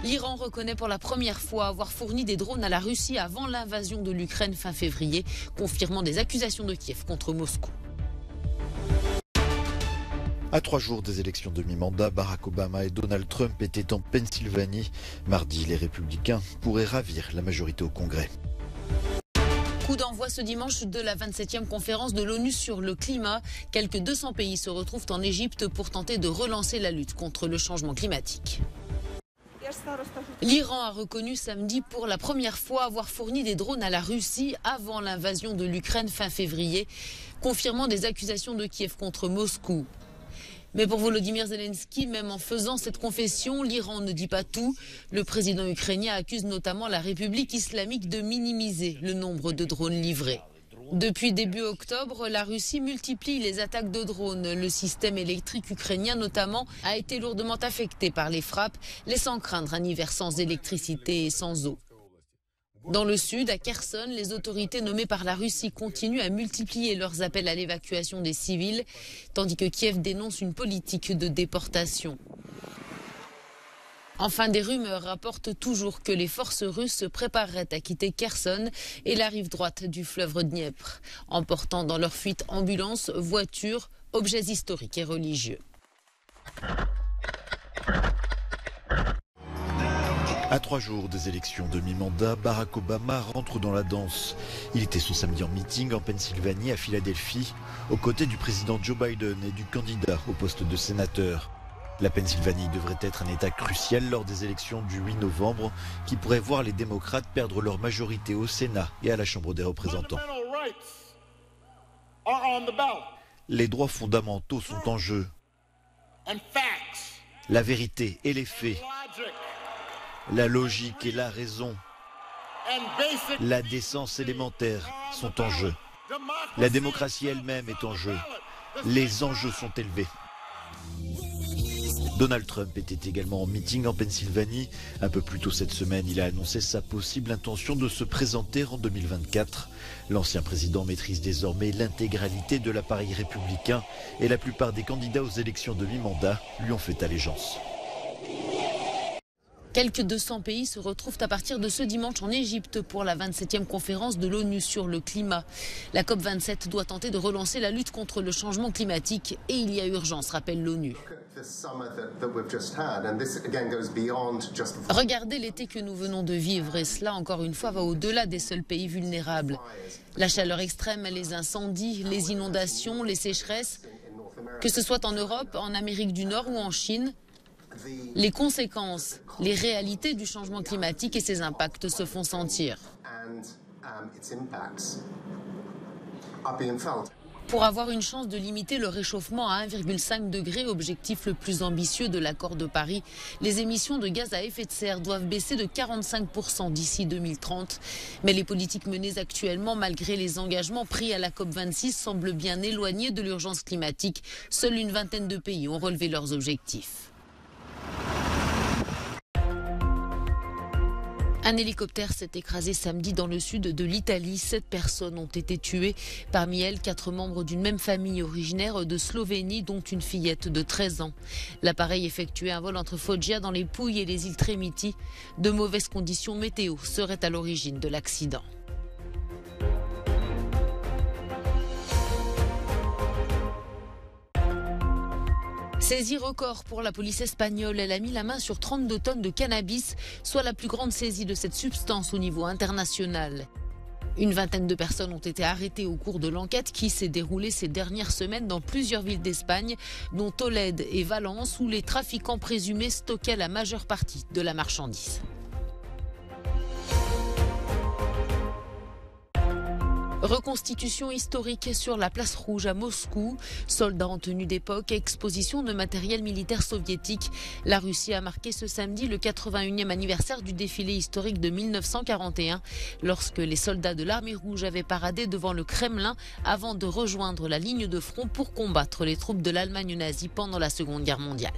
L'Iran reconnaît pour la première fois avoir fourni des drones à la Russie avant l'invasion de l'Ukraine fin février, confirmant des accusations de Kiev contre Moscou. À 3 jours des élections de mi-mandat, Barack Obama et Donald Trump étaient en Pennsylvanie. Mardi, les républicains pourraient ravir la majorité au Congrès. Coup d'envoi ce dimanche de la 27e conférence de l'ONU sur le climat. Quelques 200 pays se retrouvent en Égypte pour tenter de relancer la lutte contre le changement climatique. L'Iran a reconnu samedi pour la première fois avoir fourni des drones à la Russie avant l'invasion de l'Ukraine fin février, confirmant des accusations de Kiev contre Moscou. Mais pour Volodymyr Zelensky, même en faisant cette confession, l'Iran ne dit pas tout. Le président ukrainien accuse notamment la République islamique de minimiser le nombre de drones livrés. Depuis début octobre, la Russie multiplie les attaques de drones. Le système électrique ukrainien notamment a été lourdement affecté par les frappes, laissant craindre un hiver sans électricité et sans eau. Dans le sud, à Kherson, les autorités nommées par la Russie continuent à multiplier leurs appels à l'évacuation des civils, tandis que Kiev dénonce une politique de déportation. Enfin, des rumeurs rapportent toujours que les forces russes se prépareraient à quitter Kherson et la rive droite du fleuve Dniepr, emportant dans leur fuite ambulances, voitures, objets historiques et religieux. À 3 jours des élections de mi-mandat, Barack Obama rentre dans la danse. Il était ce samedi en meeting en Pennsylvanie, à Philadelphie, aux côtés du président Joe Biden et du candidat au poste de sénateur. La Pennsylvanie devrait être un État crucial lors des élections du 8 novembre, qui pourrait voir les démocrates perdre leur majorité au Sénat et à la Chambre des représentants. Les droits fondamentaux sont en jeu. La vérité et les faits. La logique et la raison, la décence élémentaire sont en jeu. La démocratie elle-même est en jeu. Les enjeux sont élevés. Donald Trump était également en meeting en Pennsylvanie. Un peu plus tôt cette semaine, il a annoncé sa possible intention de se présenter en 2024. L'ancien président maîtrise désormais l'intégralité de l'appareil républicain et la plupart des candidats aux élections de mi-mandat lui ont fait allégeance. Quelques 200 pays se retrouvent à partir de ce dimanche en Égypte pour la 27e conférence de l'ONU sur le climat. La COP27 doit tenter de relancer la lutte contre le changement climatique et il y a urgence, rappelle l'ONU. Regardez l'été que nous venons de vivre et cela, encore une fois, va au-delà des seuls pays vulnérables. La chaleur extrême, les incendies, les inondations, les sécheresses, que ce soit en Europe, en Amérique du Nord ou en Chine, les conséquences, les réalités du changement climatique et ses impacts se font sentir. Pour avoir une chance de limiter le réchauffement à 1,5 degré, objectif le plus ambitieux de l'accord de Paris, les émissions de gaz à effet de serre doivent baisser de 45% d'ici 2030. Mais les politiques menées actuellement, malgré les engagements pris à la COP26, semblent bien éloignées de l'urgence climatique. Seule une vingtaine de pays ont relevé leurs objectifs. Un hélicoptère s'est écrasé samedi dans le sud de l'Italie. 7 personnes ont été tuées. Parmi elles, 4 membres d'une même famille originaire de Slovénie, dont une fillette de 13 ans. L'appareil effectuait un vol entre Foggia dans les Pouilles et les îles Trémiti. De mauvaises conditions météo seraient à l'origine de l'accident. Saisie record pour la police espagnole. Elle a mis la main sur 32 tonnes de cannabis, soit la plus grande saisie de cette substance au niveau international. Une vingtaine de personnes ont été arrêtées au cours de l'enquête qui s'est déroulée ces dernières semaines dans plusieurs villes d'Espagne, dont Tolède et Valence, où les trafiquants présumés stockaient la majeure partie de la marchandise. Reconstitution historique sur la place rouge à Moscou, soldats en tenue d'époque, exposition de matériel militaire soviétique. La Russie a marqué ce samedi le 81e anniversaire du défilé historique de 1941, lorsque les soldats de l'armée rouge avaient paradé devant le Kremlin avant de rejoindre la ligne de front pour combattre les troupes de l'Allemagne nazie pendant la Seconde Guerre mondiale.